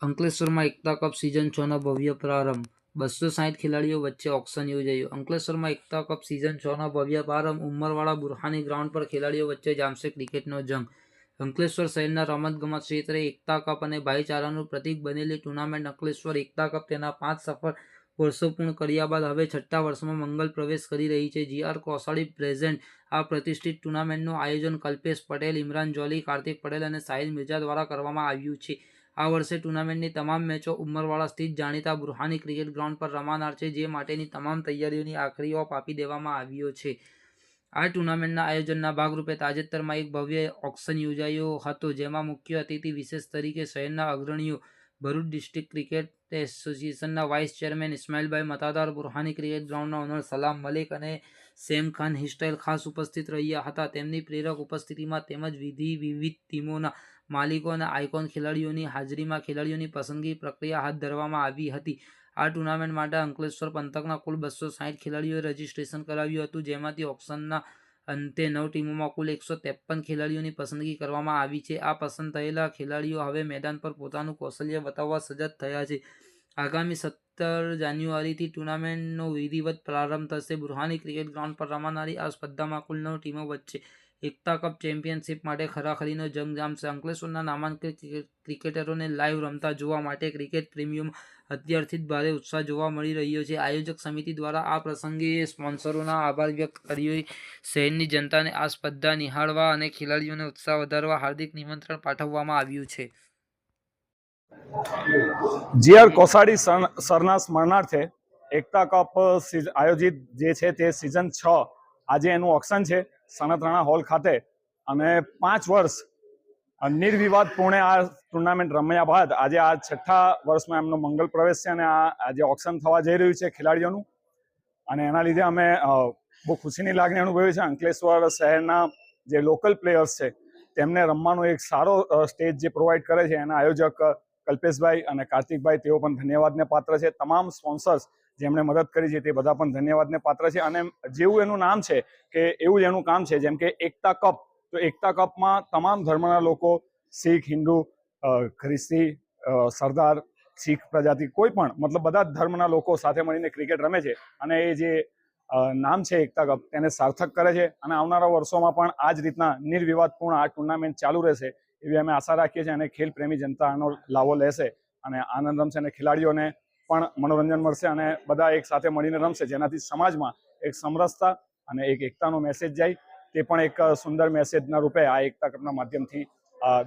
અંકલેશ્વરમાં એકતા cup season 6નો ભવ્ય પ્રારંભ 260 ખેલાડીઓ વચ્ચે ઓક્શન યોજાયું. અંકલેશ્વરમાં એકતા કપ સિઝન 6નો ભવ્ય પ્રારંભ. ઉમરવાડા બુરહાની ગ્રાઉન્ડ પર ખેલાડીઓ વચ્ચે જામશે ક્રિકેટનો જંગ. અંકલેશ્વર શહેરના રમતગમત ક્ષેત્રે એકતા કપ અને ભાઈચારાનું પ્રતીક બનેલી ટુર્નામેન્ટ અંકલેશ્વર એકતા કપ તેના 5 સફળ વર્ષો પૂર્ણ કર્યા બાદ હવે 6થા વર્ષમાં મંગલ પ્રવેશ કરી રહી છે. જી.આર. કોસાડી પ્રેઝન્ટ આ પ્રતિષ્ઠિત ટુર્નામેન્ટનું આયોજન કલ્પેશ પટેલ, ઇમરાન જોલી, કાર્તિક પટેલ અને સાહિલ મિર્ઝા દ્વારા કરવામાં આવ્યું છે. આ વર્ષે ટુર્નામેન્ટની તમામ મેચો ઉમરવાડા સ્થિત જાણીતા બુરહાની ક્રિકેટ ગ્રાઉન્ડ પર રમાનાર છે, જે માટેની તમામ તૈયારીઓની આખરી ઓપ આપી દેવામાં આવ્યો છે. આ ટુર્નામેન્ટના આયોજનના ભાગરૂપે તાજેતરમાં એક ભવ્ય ઓક્શન યોજાયો હતો, જેમાં મુખ્ય અતિથિ વિશેષ તરીકે શહેરના અગ્રણીઓ, ભરૂચ ડિસ્ટ્રિક્ટ ક્રિકેટ એસોસિએશનના વાઇસ ચેરમેન ઇસ્માઇલભાઈ મતાદાર, બુરહાની ક્રિકેટ ગ્રાઉન્ડના ઓનર સલામ મલિક અને સેમ ખાન હિસ્ટાઇલ ખાસ ઉપસ્થિત રહ્યા હતા. તેમની પ્રેરક ઉપસ્થિતિમાં તેમજ વિવિધ ટીમોના માલિકો અને આઇકોન ખેલાડીઓની હાજરીમાં ખેલાડીઓની પસંદગી પ્રક્રિયા હાથ ધરવામાં આવી હતી. આ ટુર્નામેન્ટ માટે અંકલેશ્વર પંથકના કુલ 260 ખેલાડીઓએ રજીસ્ટ્રેશન કરાવ્યું હતું, જેમાંથી ઓક્શનના અંતે 9 ટીમોમાં કુલ 153 ખેલાડીઓની પસંદગી કરવામાં આવી છે. આ પસંદ થયેલા ખેલાડીઓ હવે મેદાન પર પોતાનું કૌશલ્ય બતાવવા સજ્જ થયા છે. આગામી 17 જાન્યુઆરીથી ટુર્નામેન્ટનો વિધિવત પ્રારંભ થશે. બુરહાની ક્રિકેટ ગ્રાઉન્ડ પર રમાનારી આ સ્પર્ધામાં કુલ 9 ટીમો વચ્ચે એકતા કપ ચેમ્પિયનશિપ માટે ખરાખરીનો જંગ જામશે. અંકલેશ્વરના નામાંકિત ક્રિકેટરોને લાઈવ રમતા જોવા માટે ક્રિકેટ પ્રેમીઓમાં અત્યારથી જ ભારે ઉત્સાહ જોવા મળી રહ્યો છે. આયોજક સમિતિ દ્વારા આ પ્રસંગે સ્પોન્સરોનો આભાર વ્યક્ત કર્યો. શહેરની જનતાને આ સ્પર્ધા નિહાળવા અને ખેલાડીઓનો ઉત્સાહ વધારવા હાર્દિક નિમંત્રણ પાઠવવામાં આવ્યું છે. જી.આર. કોસાડી સરના સ્મરણાર્થે એકતા કપ આયોજિત જે છે તે સિઝન 6 આજે એનું ઓક્શન છે સનતરાણા હોલ ખાતે, અને 5 વર્ષ નિર્વિવાદપૂર્ણે આ ટુર્નામેન્ટ રમ્યા બાદ આજે આ 6થા વર્ષમાં એમનો મંગલ પ્રવેશ છે અને આજે ઓક્શન થવા જઈ રહ્યું છે ખેલાડીઓનું, અને એના લીધે અમે બહુ ખુશીની લાગણી અનુભવી છે. અંકલેશ્વર શહેરના જે લોકલ પ્લેયર્સ છે તેમને રમવાનો એક સારો સ્ટેજ જે પ્રોવાઈડ કરે છે એના આયોજક કલ્પેશભાઈ અને કાર્તિકભાઈ, તેઓ પણ ધન્યવાદને પાત્ર છે. તમામ સ્પોન્સર્સ જેમણે મદદ કરી છે તે બધા પણ ધન્યવાદને પાત્ર છે. અને જેવું એનું નામ છે કે એવું જ એનું કામ છે, જેમ કે એકતા કપ, તો એકતા કપમાં તમામ ધર્મના લોકો, શીખ, હિન્દુ, ખ્રિસ્તી, સરદાર, શીખ પ્રજાતિ, કોઈ પણ મતલબ બધા જ ધર્મના લોકો સાથે મળીને ક્રિકેટ રમે છે, અને એ જે નામ છે એકતા કપ તેને સાર્થક કરે છે. અને આવનારા વર્ષોમાં પણ આ જ રીતના નિર્વિવાદપૂર્ણ આ ટુર્નામેન્ટ ચાલુ રહેશે એવી અમે આશા રાખીએ છીએ, અને ખેલ પ્રેમી જનતા આનો લાવો લેશે અને આનંદ રમશે, અને ખેલાડીઓને પણ મનોરંજન મળશે, અને બધા એક સાથે મળીને રમશે, જેનાથી સમાજમાં એક સમરસતા અને એક એકતાનો મેસેજ જાય. તે પણ એક સુંદર મેસેજના રૂપે આ એકતા કપના માધ્યમથી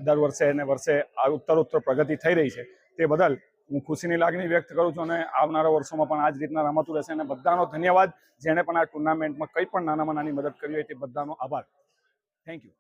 દર વર્ષે અને વર્ષે આ ઉત્તરોત્તર પ્રગતિ થઈ રહી છે. તે બદલ હું ખુશીની લાગણી વ્યક્ત કરું છું, અને આવનારા વર્ષોમાં પણ આ જ રીતના રમાતું રહેશે. અને બધાનો ધન્યવાદ, જેણે પણ આ ટુર્નામેન્ટમાં કંઈ પણ નાનામાં નાની મદદ કરી હોય તે બધાનો આભાર. Thank you.